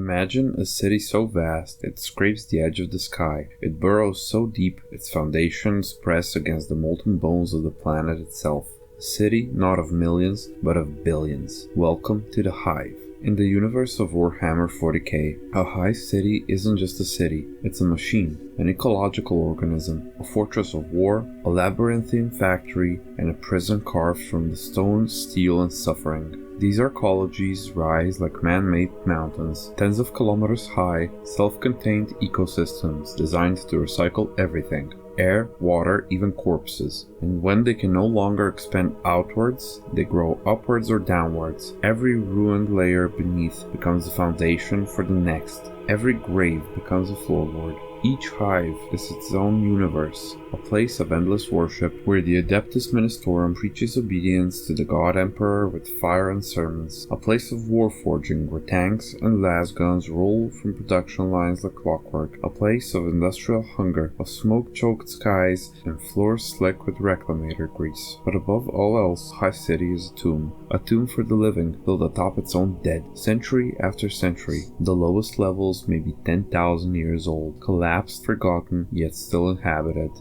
Imagine a city so vast it scrapes the edge of the sky. It burrows so deep its foundations press against the molten bones of the planet itself. A city not of millions, but of billions. Welcome to the Hive. In the universe of Warhammer 40K, a Hive City isn't just a city, it's a machine, an ecological organism, a fortress of war, a labyrinthine factory, and a prison carved from the stone, steel, and suffering. These arcologies rise like man-made mountains, tens of kilometers high, self-contained ecosystems designed to recycle everything. Air, water, even corpses. And when they can no longer expand outwards, they grow upwards or downwards. Every ruined layer beneath becomes the foundation for the next. Every grave becomes a floorboard. Each hive is its own universe, a place of endless worship where the Adeptus Ministorum preaches obedience to the God Emperor with fire and sermons, a place of warforging where tanks and lasguns roll from production lines like clockwork, a place of industrial hunger, of smoke-choked skies and floors slick with reclamator grease. But above all else, Hive City is a tomb for the living, built atop its own dead, century after century. The lowest levels may be 10,000 years old, collapsed, forgotten, yet still inhabited.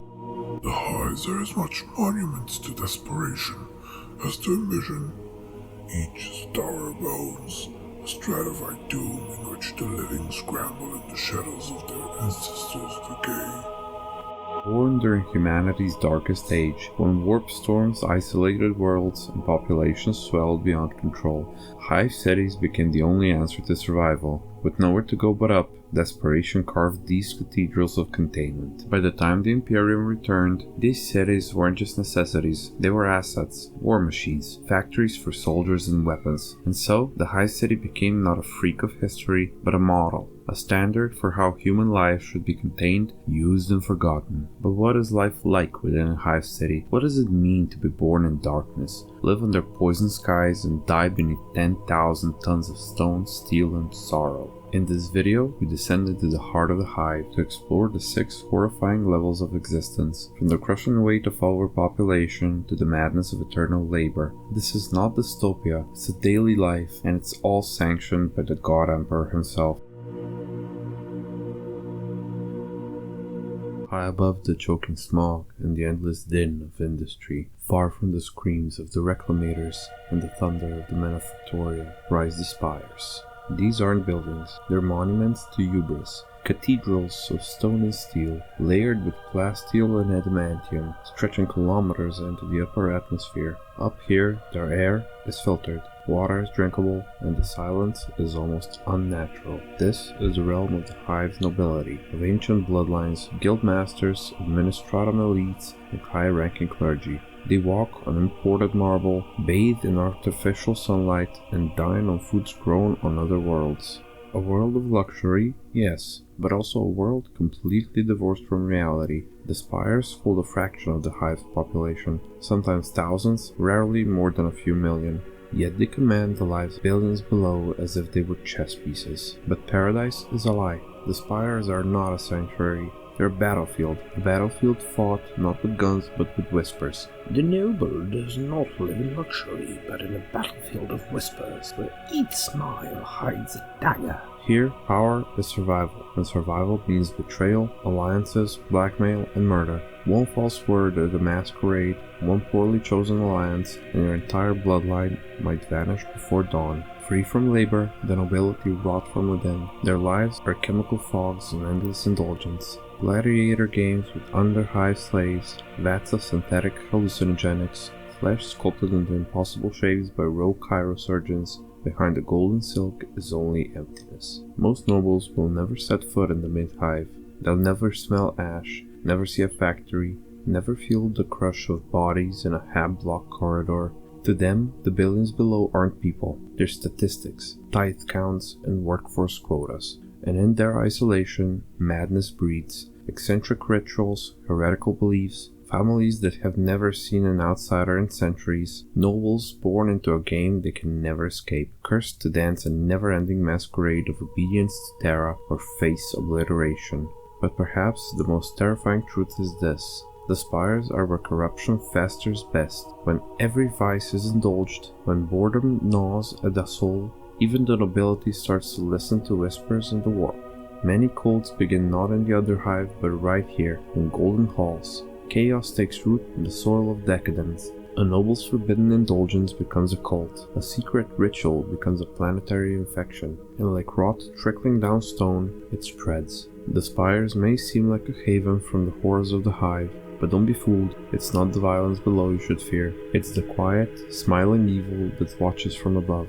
The hives are as much monuments to desperation as to ambition. Each is a tower of bones, a stratified tomb in which the living scramble in the shadows of their ancestors' decay. Born during humanity's darkest age, when warp storms isolated worlds and populations swelled beyond control, Hive cities became the only answer to survival. With nowhere to go but up, desperation carved these cathedrals of containment. By the time the Imperium returned, these cities weren't just necessities, they were assets, war machines, factories for soldiers and weapons. And so, the Hive City became not a freak of history, but a model. A standard for how human life should be contained, used, and forgotten. But what is life like within a Hive City? What does it mean to be born in darkness, live under poison skies, and die beneath 10,000 tons of stone, steel, and sorrow? In this video, we descend into the heart of the Hive to explore the 6 horrifying levels of existence, from the crushing weight of overpopulation to the madness of eternal labor. This is not dystopia, it's a daily life, and it's all sanctioned by the God Emperor himself. High above the choking smog and the endless din of industry, far from the screams of the reclamators and the thunder of the men of Victoria, rise the Spires. These aren't buildings, they're monuments to hubris, cathedrals of stone and steel, layered with plasteel and adamantium, stretching kilometers into the upper atmosphere. Up here, their air is filtered, water is drinkable, and the silence is almost unnatural. This is the realm of the Hive's nobility, of ancient bloodlines, guild masters, administratum elites, and high-ranking clergy. They walk on imported marble, bathe in artificial sunlight, and dine on foods grown on other worlds. A world of luxury, yes, but also a world completely divorced from reality. The Spires hold a fraction of the Hive's population, sometimes thousands, rarely more than a few million. Yet they command the lives of billions below as if they were chess pieces. But paradise is a lie. The Spires are not a sanctuary. They're a battlefield fought not with guns but with whispers. The noble does not live in luxury, but in a battlefield of whispers, where each smile hides a dagger. Here, power is survival, and survival means betrayal, alliances, blackmail, and murder. One false word at a masquerade, one poorly chosen alliance, and your entire bloodline might vanish before dawn. Free from labor, the nobility rot from within. Their lives are chemical fogs and endless indulgence. Gladiator games with underhive slaves, vats of synthetic hallucinogenics, flesh sculpted into impossible shapes by rogue chirosurgeons. Behind the golden silk is only emptiness. Most nobles will never set foot in the Midhive. They'll never smell ash, never see a factory, never feel the crush of bodies in a half-block corridor. To them, the billions below aren't people, they're statistics, tithe counts, and workforce quotas. And in their isolation, madness breeds, eccentric rituals, heretical beliefs, families that have never seen an outsider in centuries, nobles born into a game they can never escape, cursed to dance a never-ending masquerade of obedience to Terra or face obliteration. But perhaps the most terrifying truth is this. The Spires are where corruption festers best, when every vice is indulged, when boredom gnaws at the soul, Even the nobility starts to listen to whispers in the world. Many cults begin not in the Underhive, but right here, in golden halls. Chaos takes root in the soil of decadence. A noble's forbidden indulgence becomes a cult. A secret ritual becomes a planetary infection. And like rot trickling down stone, it spreads. The Spires may seem like a haven from the horrors of the Hive, but don't be fooled, it's not the violence below you should fear. It's the quiet, smiling evil that watches from above.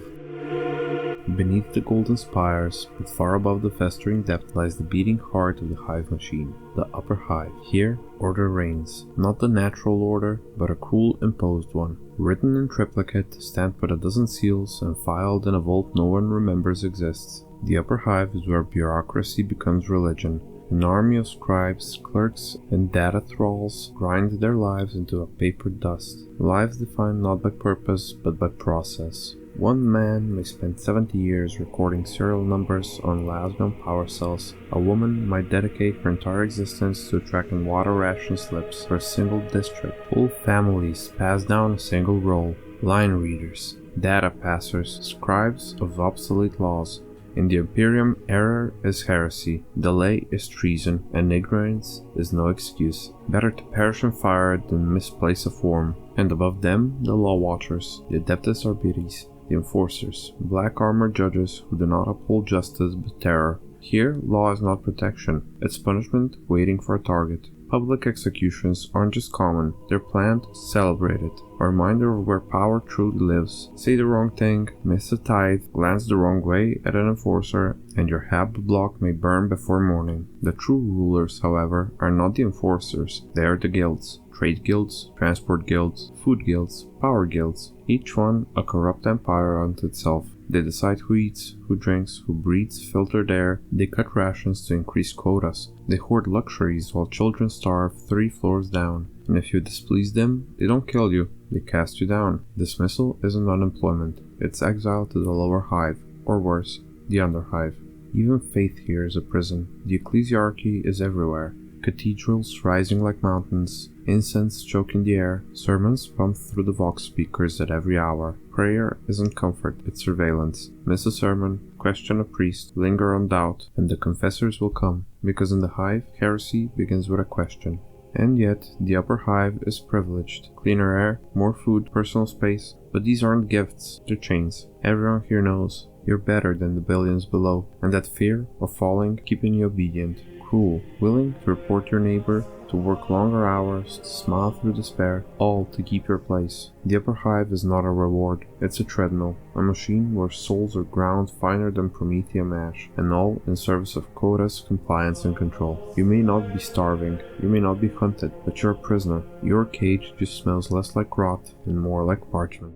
Beneath the golden spires, but far above the festering depth, lies the beating heart of the Hive machine, the Upper Hive. Here, order reigns. Not the natural order, but a cruel, imposed one. Written in triplicate, stamped with a dozen seals, and filed in a vault no one remembers exists. The Upper Hive is where bureaucracy becomes religion. An army of scribes, clerks, and data thralls grind their lives into a papered dust. Lives defined not by purpose, but by process. One man may spend 70 years recording serial numbers on lasgun power cells. A woman might dedicate her entire existence to tracking water ration slips for a single district. Whole families pass down a single role. Line readers, data passers, scribes of obsolete laws. In the Imperium, error is heresy, delay is treason, and ignorance is no excuse. Better to perish in fire than misplace a form. And above them, the law watchers, the adeptus arbitres, the enforcers, black armored judges who do not uphold justice but terror. Here, law is not protection, it's punishment waiting for a target. Public executions aren't just common, they're planned, celebrated. A reminder of where power truly lives. Say the wrong thing, miss a tithe, glance the wrong way at an enforcer, and your hab block may burn before morning. The true rulers, however, are not the enforcers, they are the guilds. Trade guilds, transport guilds, food guilds, power guilds, each one a corrupt empire unto itself. They decide who eats, who drinks, who breathes filtered air. They cut rations to increase quotas. They hoard luxuries while children starve 3 floors down. And if you displease them, they don't kill you, they cast you down. Dismissal isn't unemployment, it's exile to the lower hive, or worse, the Underhive. Even faith here is a prison. The ecclesiarchy is everywhere. Cathedrals rising like mountains, incense choking the air, sermons pumped through the vox speakers at every hour. Prayer isn't comfort, it's surveillance. Miss a sermon, question a priest, linger on doubt, and the confessors will come, because in the Hive, heresy begins with a question. And yet, the Upper Hive is privileged. Cleaner air, more food, personal space, but these aren't gifts, they're chains. Everyone here knows you're better than the billions below, and that fear of falling keeping you obedient. Cruel, willing to report your neighbor, to work longer hours, to smile through despair, all to keep your place. The Upper Hive is not a reward, it's a treadmill, a machine where souls are ground finer than Promethean ash, and all in service of quotas, compliance, and control. You may not be starving, you may not be hunted, but you're a prisoner. Your cage just smells less like rot and more like parchment.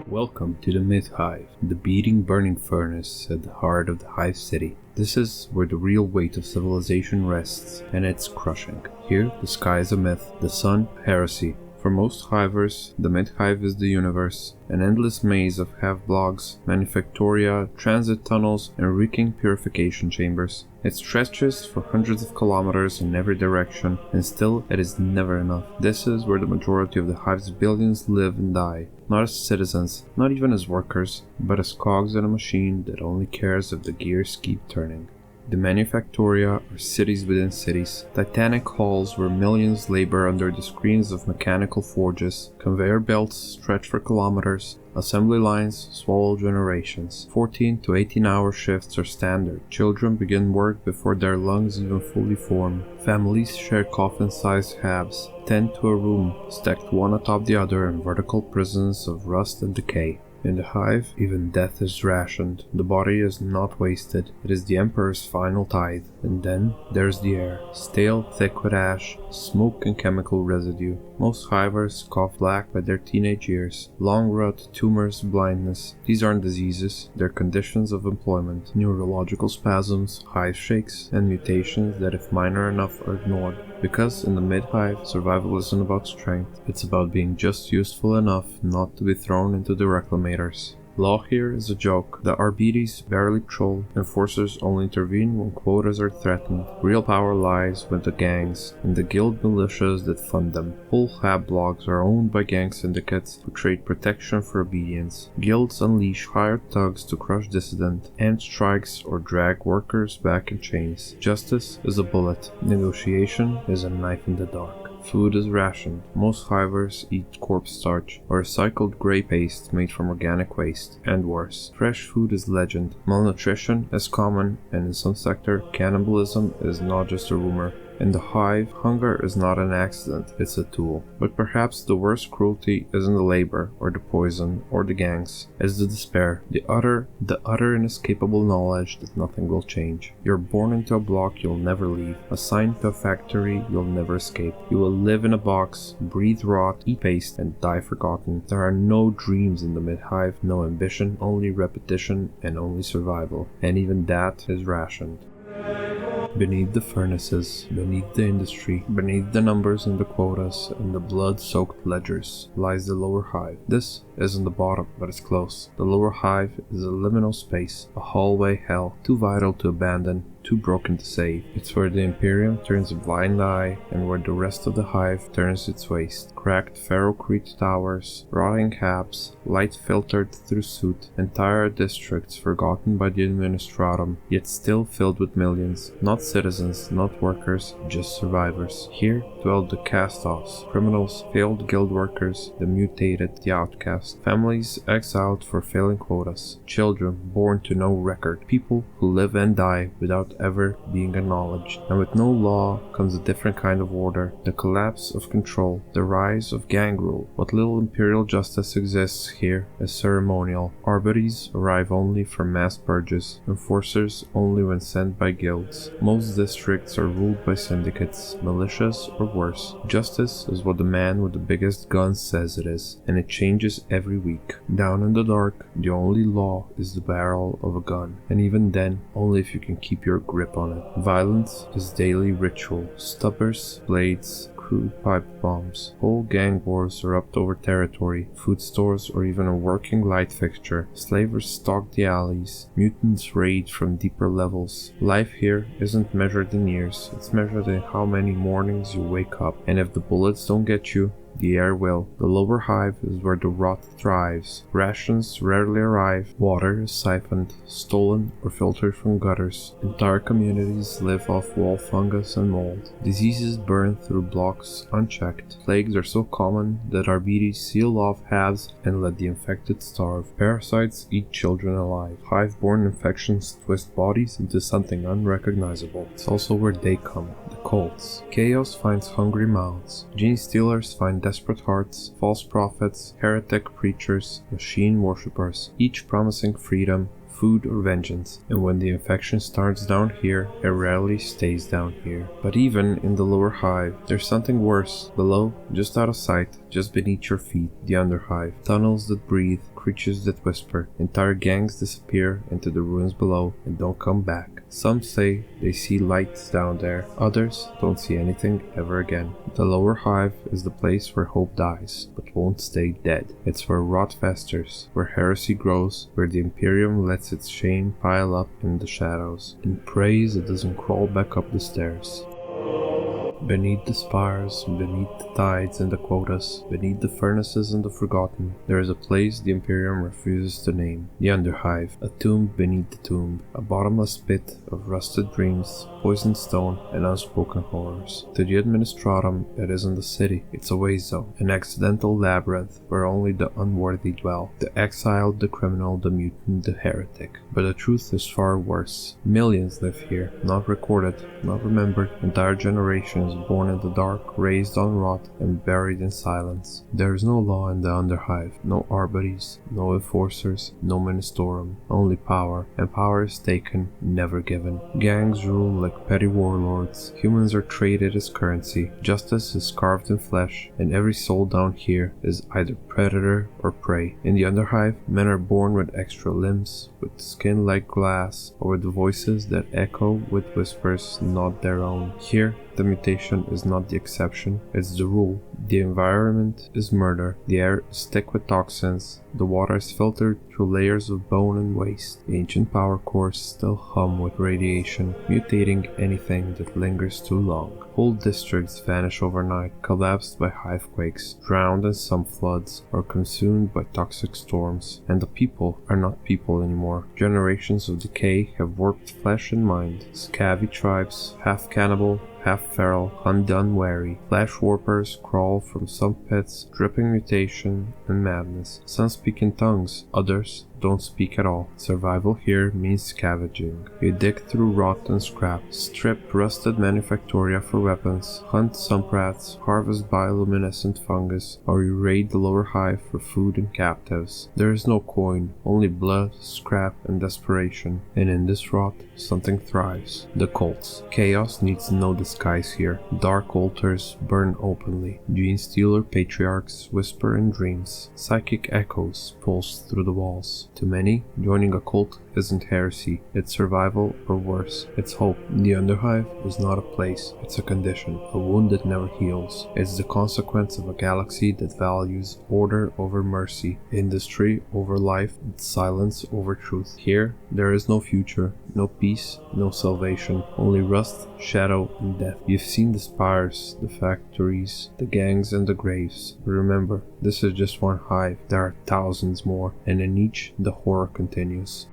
Welcome to the Midhive, the beating burning furnace at the heart of the Hive City. This is where the real weight of civilization rests, and it's crushing. Here, the sky is a myth, the sun, heresy. For most Hivers, the Midhive is the universe, an endless maze of have-blogs, manufactoria, transit tunnels, and reeking purification chambers. It stretches for hundreds of kilometers in every direction, and still it is never enough. This is where the majority of the Hive's billions live and die. Not as citizens, not even as workers, but as cogs in a machine that only cares if the gears keep turning. The manufactoria are cities within cities, titanic halls where millions labor under the screens of mechanical forges, conveyor belts stretch for kilometers, assembly lines swallow generations. 14 to 18-hour shifts are standard. Children begin work before their lungs even fully form. Families share coffin-sized habs, 10 to a room, stacked one atop the other in vertical prisons of rust and decay. In the Hive, even death is rationed. The body is not wasted. It is the Emperor's final tithe. And then there's the air, stale, thick with ash, smoke and chemical residue. Most Hivers cough black by their teenage years. Long rot, tumors, blindness. These aren't diseases, they're conditions of employment. Neurological spasms, hive shakes, and mutations that if minor enough are ignored. Because in the Midhive, survival isn't about strength, it's about being just useful enough not to be thrown into the reclamators. Law here is a joke. The Arbites barely troll, enforcers only intervene when quotas are threatened. Real power lies with the gangs and the guild militias that fund them. Whole hab blogs are owned by gang syndicates who trade protection for obedience. Guilds unleash hired thugs to crush dissident, end strikes, or drag workers back in chains. Justice is a bullet. Negotiation is a knife in the dark. Food is rationed. Most hivers eat corpse starch or recycled grey paste made from organic waste, and worse. Fresh food is legend. Malnutrition is common, and in some sector, cannibalism is not just a rumor. In the hive, hunger is not an accident, it's a tool. But perhaps the worst cruelty isn't the labor, or the poison, or the gangs. It's the despair, the utter inescapable knowledge that nothing will change. You're born into a block you'll never leave, assigned to a factory you'll never escape. You will live in a box, breathe rot, eat paste, and die forgotten. There are no dreams in the Midhive, no ambition, only repetition, and only survival. And even that is rationed. Beneath the furnaces, beneath the industry, beneath the numbers and the quotas and the blood-soaked ledgers lies the lower hive. This isn't the bottom, but it's close. The lower hive is a liminal space, a hallway hell, too vital to abandon, too broken to save. It's where the Imperium turns a blind eye and where the rest of the hive turns its waste. Cracked ferrocrete towers, rotting cabs, light filtered through soot, entire districts forgotten by the administratum, yet still filled with millions. Not citizens, not workers, just survivors. Here dwelled the cast-offs, criminals, failed guild workers, the mutated, the outcast, families exiled for failing quotas, children born to no record, people who live and die without ever being acknowledged. And with no law comes a different kind of order, the collapse of control, the rise of gang rule. What little imperial justice exists here is ceremonial. Arbites arrive only for mass purges, enforcers only when sent by guilds. Most districts are ruled by syndicates, militias, or worse. Justice is what the man with the biggest gun says it is, and it changes every week. Down in the dark, the only law is the barrel of a gun, and even then, only if you can keep your grip on it. Violence is daily ritual. Stubbers, blades, crude pipe bombs. Whole gang wars erupt over territory, food stores, or even a working light fixture. Slavers stalk the alleys. Mutants raid from deeper levels. Life here isn't measured in years, it's measured in how many mornings you wake up. And if the bullets don't get you, the air will. The lower hive is where the rot thrives. Rations rarely arrive. Water is siphoned, stolen, or filtered from gutters. Entire communities live off wall fungus and mold. Diseases burn through blocks unchecked. Plagues are so common that Arbites seal off halves and let the infected starve. Parasites eat children alive. Hive-borne infections twist bodies into something unrecognizable. It's also where they come, the cults. Chaos finds hungry mouths. Gene stealers find desperate hearts, false prophets, heretic preachers, machine worshippers, each promising freedom, food, or vengeance. And when the infection starts down here, it rarely stays down here. But even in the lower hive, there's something worse. Below, just out of sight, just beneath your feet, the underhive. Tunnels that breathe, creatures that whisper. Entire gangs disappear into the ruins below and don't come back. Some say they see lights down there, others don't see anything ever again. The lower hive is the place where hope dies, but won't stay dead. It's where rot festers, where heresy grows, where the Imperium lets its shame pile up in the shadows, and prays it doesn't crawl back up the stairs. Beneath the spires, beneath the tides and the quotas, beneath the furnaces and the forgotten, there is a place the Imperium refuses to name. The Underhive, a tomb beneath the tomb, a bottomless pit of rusted dreams, poisoned stone, and unspoken horrors. To the Administratum, it isn't a city, it's a waste zone, an accidental labyrinth where only the unworthy dwell, the exiled, the criminal, the mutant, the heretic. But the truth is far worse. Millions live here, not recorded, not remembered, entire generations born in the dark, raised on rot, and buried in silence. There is no law in the Underhive, no Arbites, no enforcers, no ministorum, only power, and power is taken, never given. Gangs rule like petty warlords, humans are traded as currency, justice is carved in flesh, and every soul down here is either predator or prey. In the Underhive, men are born with extra limbs, with skin like glass, or with voices that echo with whispers not their own. Here, the mutation is not the exception, it's the rule. The environment is murder, the air is thick with toxins, the water is filtered through layers of bone and waste. Ancient power cores still hum with radiation, mutating anything that lingers too long. Whole districts vanish overnight, collapsed by hivequakes, drowned in some floods, or consumed by toxic storms. And the people are not people anymore. Generations of decay have warped flesh and mind. Scabby tribes, half cannibal, half feral, unwary. Flesh warpers crawl from some pits, dripping mutation and madness. Some speak in tongues, others don't speak at all. Survival here means scavenging. You dig through rot and scrap, strip rusted manufactoria for weapons, hunt sump rats, harvest bioluminescent fungus, or you raid the lower hive for food and captives. There is no coin, only blood, scrap, and desperation. And in this rot, something thrives. The cults. Chaos needs no disguise here. Dark altars burn openly. Gene stealer patriarchs whisper in dreams. Psychic echoes pulse through the walls. To many, joining a cult isn't heresy, it's survival, or worse, it's hope. The Underhive is not a place, it's a condition, a wound that never heals. It's the consequence of a galaxy that values order over mercy, industry over life, and silence over truth. Here, there is no future, no peace, no salvation, only rust, shadow, and death. You've seen the spires, the factories, the gangs, and the graves. Remember, this is just one hive, there are thousands more, and in each, the horror continues.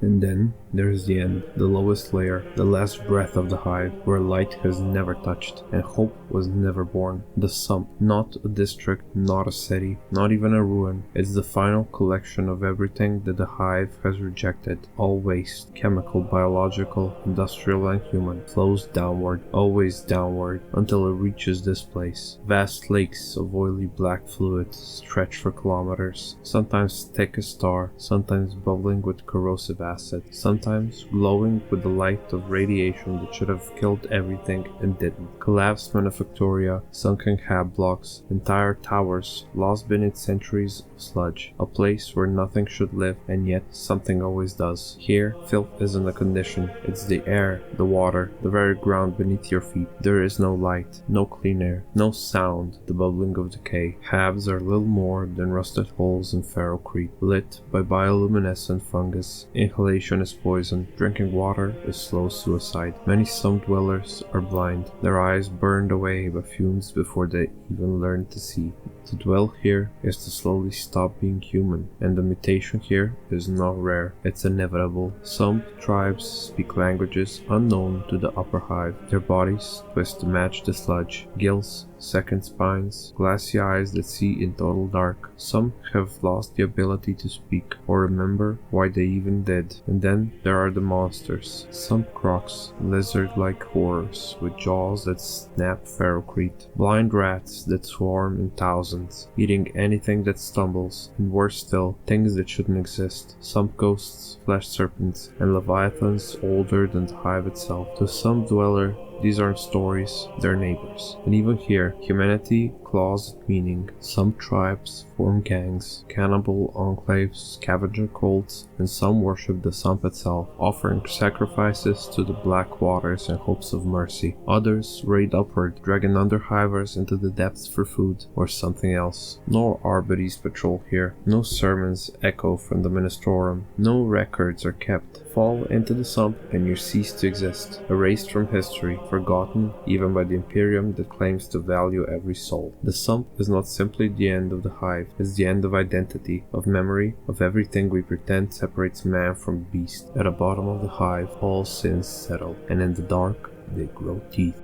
And then there's the end, the lowest layer, the last breath of the hive, where light has never touched and hope was never born. The sump, not a district, not a city, not even a ruin. It's the final collection of everything that the hive has rejected. All waste, chemical, biological, industrial, and human, flows downward, always downward, until it reaches this place. Vast lakes of oily black fluid stretch for kilometers, sometimes thick as tar, sometimes bubbling with corrosive acid, sometimes glowing with the light of radiation that should have killed everything and didn't. Collapsed manufactoria, sunken hab blocks, entire towers lost beneath centuries of sludge. A place where nothing should live, and yet something always does. Here, filth isn't a condition, it's the air, the water, the very ground beneath your feet. There is no light, no clean air, no sound, the bubbling of decay. Habs are little more than rusted holes in ferrocrete, lit by bioluminescent fungus. Inhalation is poison. Drinking water is slow suicide. Many sump dwellers are blind, their eyes burned away by fumes before they even learn to see. To dwell here is to slowly stop being human, and the mutation here is not rare, it's inevitable. Some tribes speak languages unknown to the upper hive. Their bodies twist to match the sludge, gills, second spines, glassy eyes that see in total dark. Some have lost the ability to speak or remember why they even did. And then there are the monsters. Some crocs, lizard-like horrors with jaws that snap ferrocrete. Blind rats that swarm in thousands, eating anything that stumbles. And worse still, things that shouldn't exist. Some ghosts, flesh serpents, and leviathans older than the hive itself. To some dweller, these aren't stories, they're neighbors. And even here, humanity claws at meaning. Some tribes form gangs, cannibal enclaves, scavenger cults, and some worship the sump itself, offering sacrifices to the black waters in hopes of mercy. Others raid upward, dragging underhivers into the depths for food or something else. No arborities patrol here, no sermons echo from the ministorum, no records are kept. Fall into the sump and you cease to exist, erased from history, forgotten even by the Imperium that claims to value every soul. The sump is not simply the end of the hive, it's the end of identity, of memory, of everything we pretend separates man from beast. At the bottom of the hive, all sins settle, and in the dark, they grow teeth.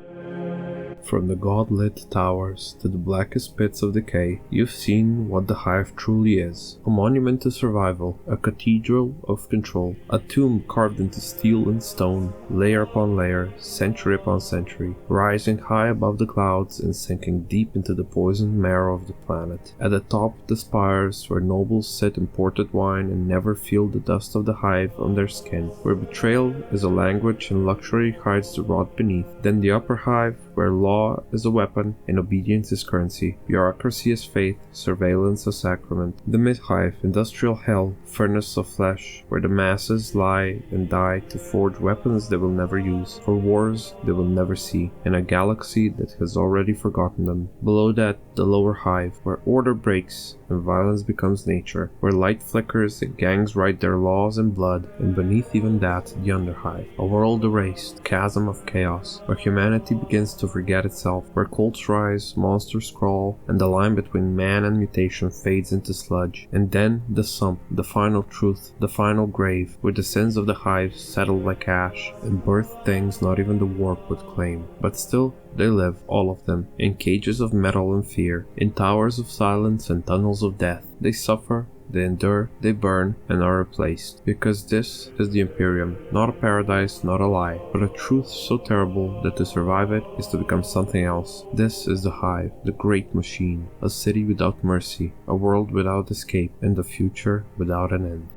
From the god-lit towers to the blackest pits of decay, you've seen what the hive truly is. A monument to survival, a cathedral of control, a tomb carved into steel and stone, layer upon layer, century upon century, rising high above the clouds and sinking deep into the poisoned marrow of the planet. At the top, the spires where nobles sip imported wine and never feel the dust of the hive on their skin, where betrayal is a language and luxury hides the rot beneath. Then the upper hive, where law is a weapon and obedience is currency, bureaucracy is faith, surveillance a sacrament. The Midhive, industrial hell, furnace of flesh, where the masses lie and die to forge weapons they will never use, for wars they will never see, in a galaxy that has already forgotten them. Below that, the lower hive, where order breaks and violence becomes nature, where light flickers and gangs write their laws in blood, and beneath even that, the underhive, a world erased, chasm of chaos, where humanity begins to forget itself, where cults rise, monsters crawl, and the line between man and mutation fades into sludge. And then the sump, the final truth, the final grave, where the sins of the hive settle like ash, and birth things not even the warp would claim. But still, they live, all of them, in cages of metal and fear, in towers of silence and tunnels of death. They suffer, they endure, they burn, and are replaced. Because this is the Imperium, not a paradise, not a lie, but a truth so terrible that to survive it is to become something else. This is the Hive, the great machine, a city without mercy, a world without escape, and a future without an end.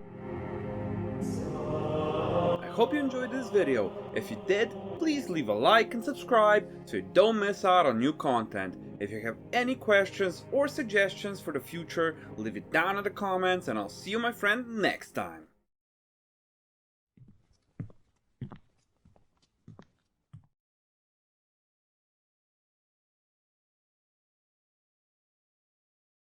I hope you enjoyed this video. If you did, please leave a like and subscribe so you don't miss out on new content. If you have any questions or suggestions for the future, leave it down in the comments and I'll see you, my friend, next time.